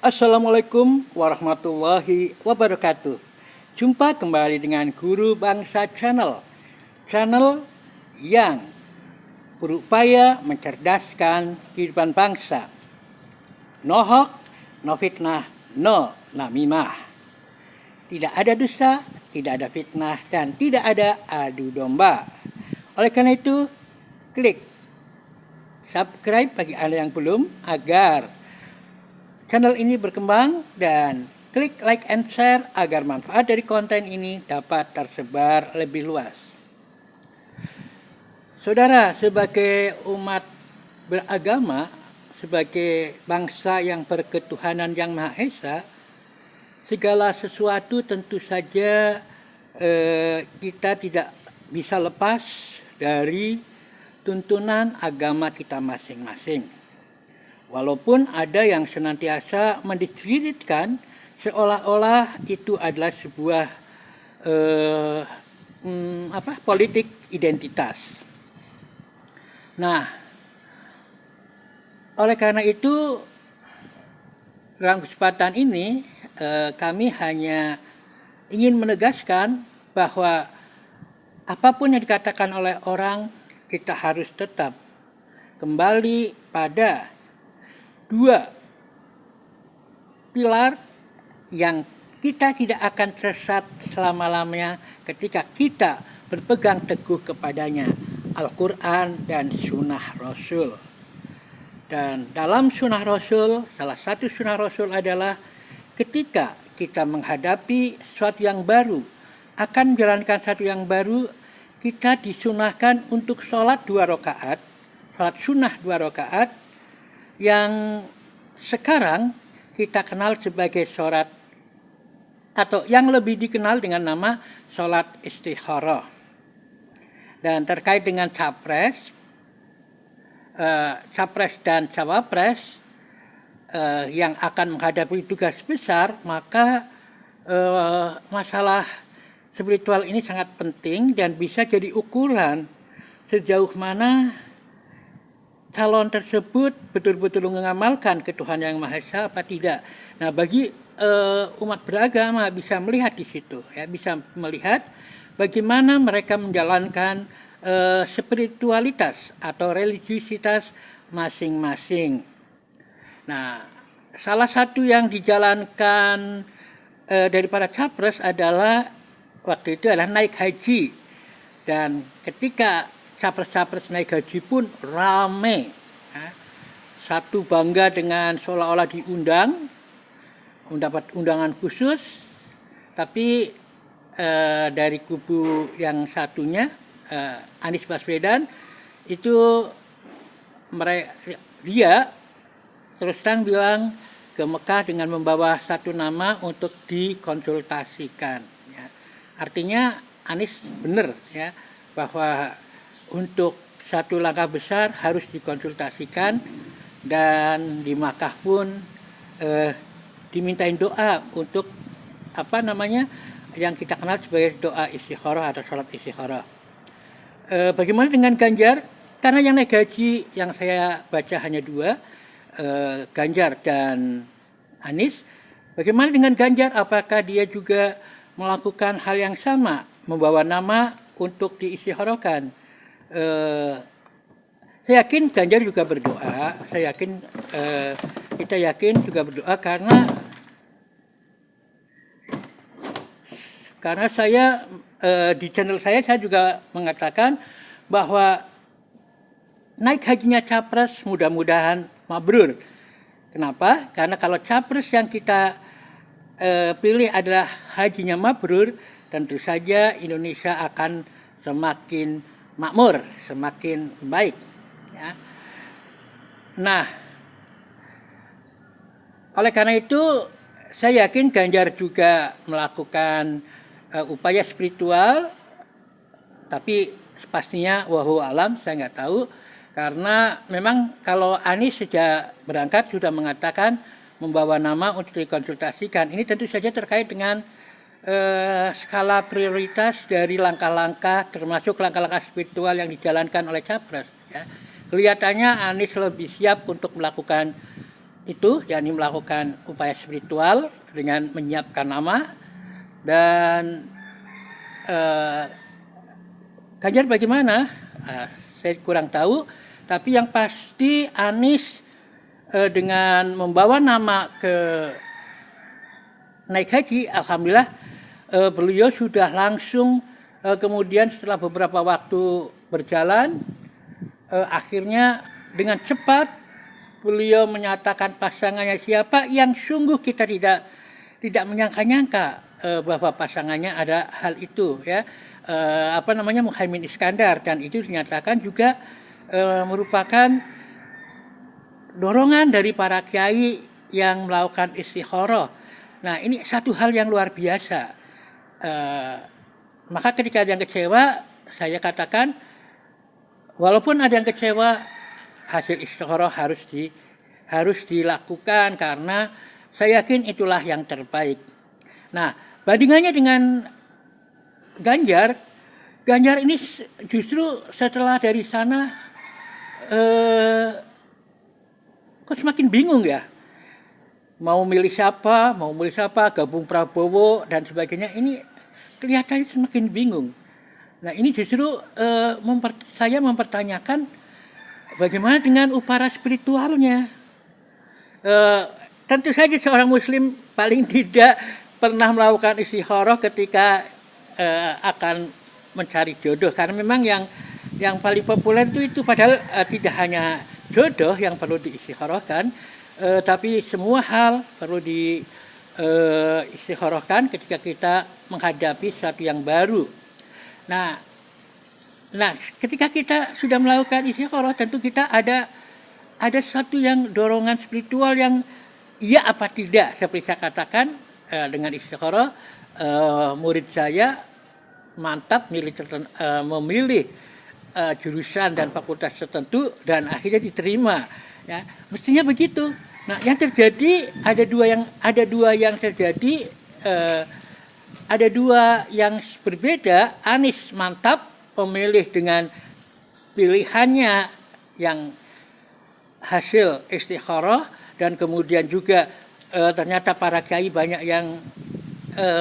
Assalamualaikum warahmatullahi wabarakatuh. Jumpa kembali dengan Guru Bangsa Channel. Channel yang berupaya mencerdaskan kehidupan bangsa. No hoax, no fitnah, no namimah. Tidak ada dusta, tidak ada fitnah, dan tidak ada adu domba. Oleh karena itu, klik subscribe bagi Anda yang belum agar channel ini berkembang, dan klik like and share agar manfaat dari konten ini dapat tersebar lebih luas. Saudara, sebagai umat beragama, sebagai bangsa yang berketuhanan yang Maha Esa, segala sesuatu tentu saja kita tidak bisa lepas dari tuntunan agama kita masing-masing. Walaupun ada yang senantiasa mendiskreditkan seolah-olah itu adalah sebuah politik identitas. Nah, oleh karena itu dalam kesempatan ini kami hanya ingin menegaskan bahwa apapun yang dikatakan oleh orang, kita harus tetap kembali pada dua pilar yang kita tidak akan tersesat selama-lamanya ketika kita berpegang teguh kepadanya, Al-Quran dan Sunnah Rasul. Dan dalam Sunnah Rasul, salah satu Sunnah Rasul adalah ketika kita menghadapi sesuatu yang baru, akan menjalankan sesuatu yang baru, kita disunahkan untuk sholat 2 rakaat, sholat sunnah 2 rakaat, yang sekarang kita kenal sebagai sholat, atau yang lebih dikenal dengan nama sholat istikharah. Dan terkait dengan capres dan cawapres yang akan menghadapi tugas besar, maka masalah spiritual ini sangat penting dan bisa jadi ukuran sejauh mana calon tersebut betul-betul mengamalkan ketuhanan yang Maha Esa apa tidak. Nah, bagi umat beragama bisa melihat di situ, ya, bisa melihat bagaimana mereka menjalankan spiritualitas atau religiusitas masing-masing. Nah, salah satu yang dijalankan dari para capres adalah waktu itu adalah naik haji, dan ketika capres-capres naik haji pun rame. Satu bangga dengan seolah-olah diundang, mendapat undangan khusus, tapi dari kubu yang satunya, Anies Baswedan, itu dia terus terang bilang ke Mekah dengan membawa satu nama untuk dikonsultasikan. Ya. Artinya Anies benar, ya, bahwa untuk satu langkah besar harus dikonsultasikan, dan di Makkah pun dimintain doa untuk yang kita kenal sebagai doa istikharah atau sholat istikharah. Bagaimana dengan Ganjar? Karena yang naik haji yang saya baca hanya 2, Ganjar dan Anies. Bagaimana dengan Ganjar? Apakah dia juga melakukan hal yang sama, membawa nama untuk diistikharahkan? Saya yakin Ganjar juga berdoa. Kita yakin juga berdoa karena saya di channel saya juga mengatakan bahwa naik hajinya capres mudah-mudahan mabrur. Kenapa? Karena kalau capres yang kita pilih adalah hajinya mabrur, tentu saja Indonesia akan semakin makmur, semakin baik. Ya. Nah, oleh karena itu saya yakin Ganjar juga melakukan upaya spiritual, tapi pastinya wallahu alam, saya nggak tahu, karena memang kalau Anies sejak berangkat sudah mengatakan membawa nama untuk dikonsultasikan. Ini tentu saja terkait dengan skala prioritas dari langkah-langkah, termasuk langkah-langkah spiritual yang dijalankan oleh capres. Ya. Kelihatannya Anies lebih siap untuk melakukan itu, yakni melakukan upaya spiritual dengan menyiapkan nama. Dan Ganjar bagaimana? Saya kurang tahu, tapi yang pasti Anies dengan membawa nama ke naik haji, alhamdulillah beliau sudah langsung kemudian setelah beberapa waktu berjalan, akhirnya dengan cepat beliau menyatakan pasangannya siapa, yang sungguh kita tidak menyangka-nyangka bahwa pasangannya ada hal itu, ya. Muhaimin Iskandar, dan itu dinyatakan juga merupakan dorongan dari para kiai yang melakukan istikharah. Nah, ini satu hal yang luar biasa. Maka ketika ada yang kecewa, saya katakan walaupun ada yang kecewa, hasil istikharah harus dilakukan karena saya yakin itulah yang terbaik. Nah, bandingannya dengan Ganjar ini justru setelah dari sana kok semakin bingung ya. Mau milih siapa, gabung Prabowo dan sebagainya, ini kelihatannya semakin bingung. Nah, ini justru saya mempertanyakan bagaimana dengan upaya spiritualnya. Tentu saja seorang muslim paling tidak pernah melakukan istikharah ketika akan mencari jodoh, karena memang yang paling populer itu padahal tidak hanya jodoh yang perlu diistikharahkan, tapi semua hal perlu diistikharahkan ketika kita menghadapi sesuatu yang baru. Nah, ketika kita sudah melakukan istikharah, tentu kita ada sesuatu yang dorongan spiritual yang iya apa tidak. Seperti saya katakan, dengan istikharah murid saya mantap memilih jurusan dan fakultas tertentu dan akhirnya diterima, ya. Mestinya begitu. Nah, yang terjadi ada dua yang berbeda. Anies mantap memilih dengan pilihannya yang hasil istikharah, dan kemudian juga ternyata para kiai banyak yang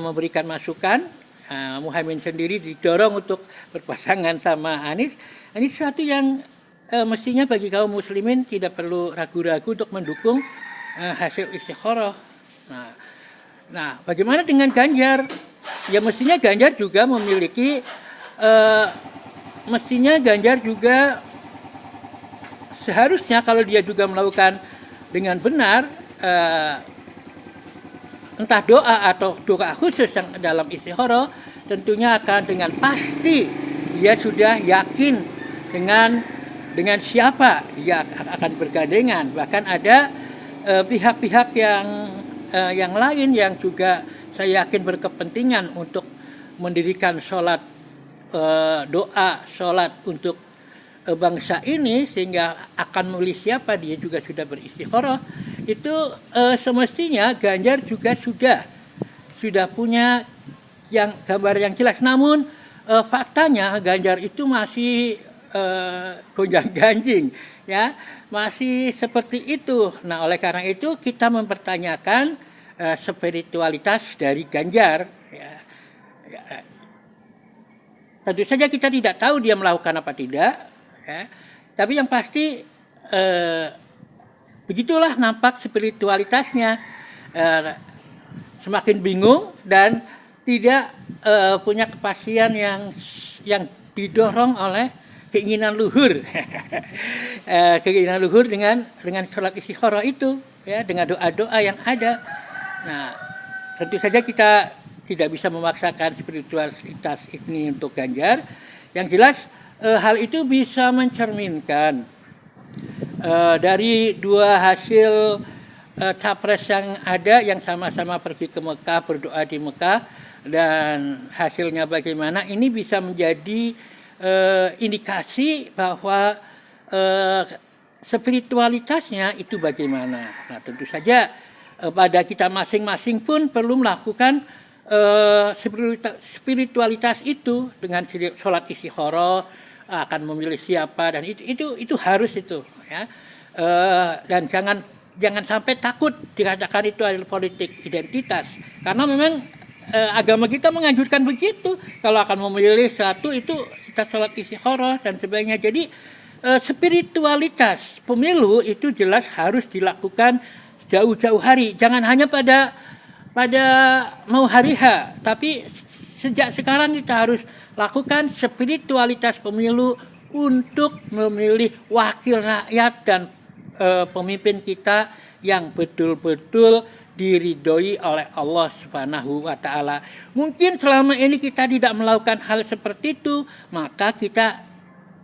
memberikan masukan. Muhaimin sendiri didorong untuk berpasangan sama Anies. Ini sesuatu yang mestinya bagi kaum muslimin tidak perlu ragu-ragu untuk mendukung hasil istikharah. Nah, bagaimana dengan Ganjar? Ya mestinya Ganjar juga seharusnya kalau dia juga melakukan dengan benar, entah doa atau doa khusus yang dalam istikharah, tentunya akan dengan pasti dia sudah yakin dengan siapa dia akan bergandengan. Bahkan ada pihak-pihak yang lain yang juga saya yakin berkepentingan untuk mendirikan sholat untuk bangsa ini, sehingga akan memilih siapa dia juga sudah beristikharah. Itu semestinya Ganjar juga sudah punya gambar yang jelas. Namun faktanya Ganjar itu masih gonjang-ganjing, ya, masih seperti itu. Nah, oleh karena itu kita mempertanyakan spiritualitas dari Ganjar, ya. Tentu saja kita tidak tahu dia melakukan apa tidak, ya. Tapi yang pasti begitulah nampak spiritualitasnya, semakin bingung dan tidak punya kepastian yang didorong oleh keinginan luhur, keinginan luhur dengan sholat istikharah itu, ya, dengan doa-doa yang ada. Nah, tentu saja kita tidak bisa memaksakan spiritualitas ini untuk Ganjar. Yang jelas hal itu bisa mencerminkan dari dua hasil capres yang ada, yang sama-sama pergi ke Mekah, berdoa di Mekah, dan hasilnya bagaimana, ini bisa menjadi indikasi bahwa spiritualitasnya itu bagaimana. Nah, tentu saja pada kita masing-masing pun perlu melakukan spiritualitas itu dengan sholat istikharah, akan memilih siapa, dan itu harus itu, ya. Dan jangan sampai takut dikatakan itu adalah politik identitas. Karena memang agama kita menganjurkan begitu. Kalau akan memilih satu itu kita sholat istikharah dan sebagainya. Jadi spiritualitas pemilu itu jelas harus dilakukan jauh-jauh hari. Jangan hanya pada mau hari H, tapi sejak sekarang kita harus lakukan spiritualitas pemilu untuk memilih wakil rakyat dan pemimpin kita yang betul-betul diridhoi oleh Allah Subhanahu wa taala. Mungkin selama ini kita tidak melakukan hal seperti itu, maka kita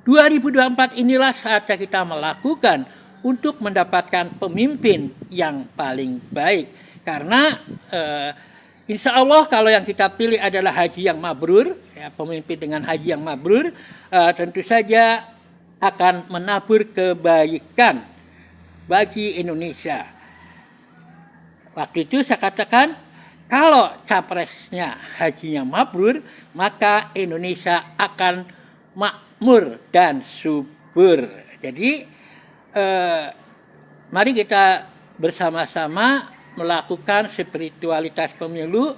2024 inilah saatnya kita melakukan untuk mendapatkan pemimpin yang paling baik. Karena insya Allah kalau yang kita pilih adalah haji yang mabrur, ya, pemimpin dengan haji yang mabrur, tentu saja akan menabur kebaikan bagi Indonesia. Waktu itu saya katakan, kalau capresnya hajinya mabrur, maka Indonesia akan makmur dan subur. Jadi mari kita bersama-sama melakukan spiritualitas pemilu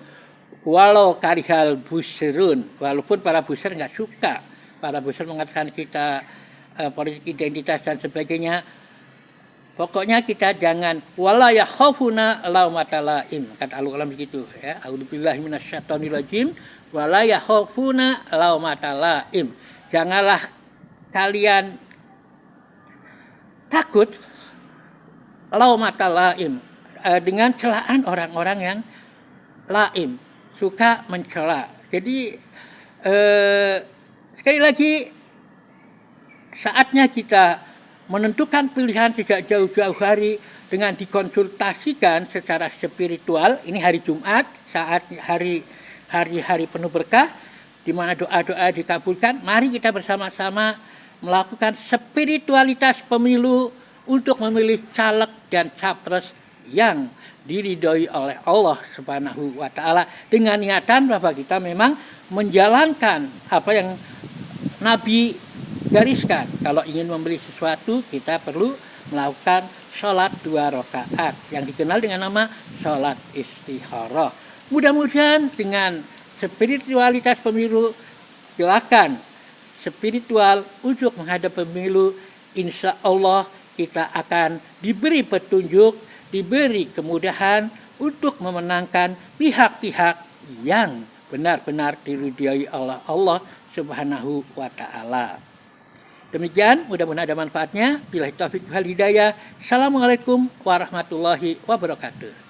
walau karihal busirun, walaupun para busir nggak suka. Para busir mengatakan kita politik identitas dan sebagainya. Pokoknya kita jangan wala yakhafuna laumata laim, kata Al-Qur'an begitu ya. A'udzubillahi minasyaitonirrajim, wala yakhafuna laumata laim. Janganlah kalian takut laumata laim, dengan celaan orang-orang yang laim, suka mencela. Jadi sekali lagi saatnya kita menentukan pilihan sejak jauh-jauh hari dengan dikonsultasikan secara spiritual. Ini hari Jumat, saat hari penuh berkah, di mana doa-doa dikabulkan. Mari kita bersama-sama melakukan spiritualitas pemilu untuk memilih caleg dan capres yang diridhoi oleh Allah Subhanahu wa taala, dengan niatan bahwa kita memang menjalankan apa yang Nabi gariskan. Kalau ingin membeli sesuatu, kita perlu melakukan sholat 2 rakaat yang dikenal dengan nama sholat istikharah. Mudah-mudahan dengan spiritualitas pemilu, silakan spiritual untuk menghadap pemilu, insya Allah kita akan diberi petunjuk, diberi kemudahan untuk memenangkan pihak-pihak yang benar-benar diridhoi oleh Allah Subhanahu wa taala. Demikian, mudah-mudahan ada manfaatnya. Billahi taufiq wal hidayah. Assalamualaikum warahmatullahi wabarakatuh.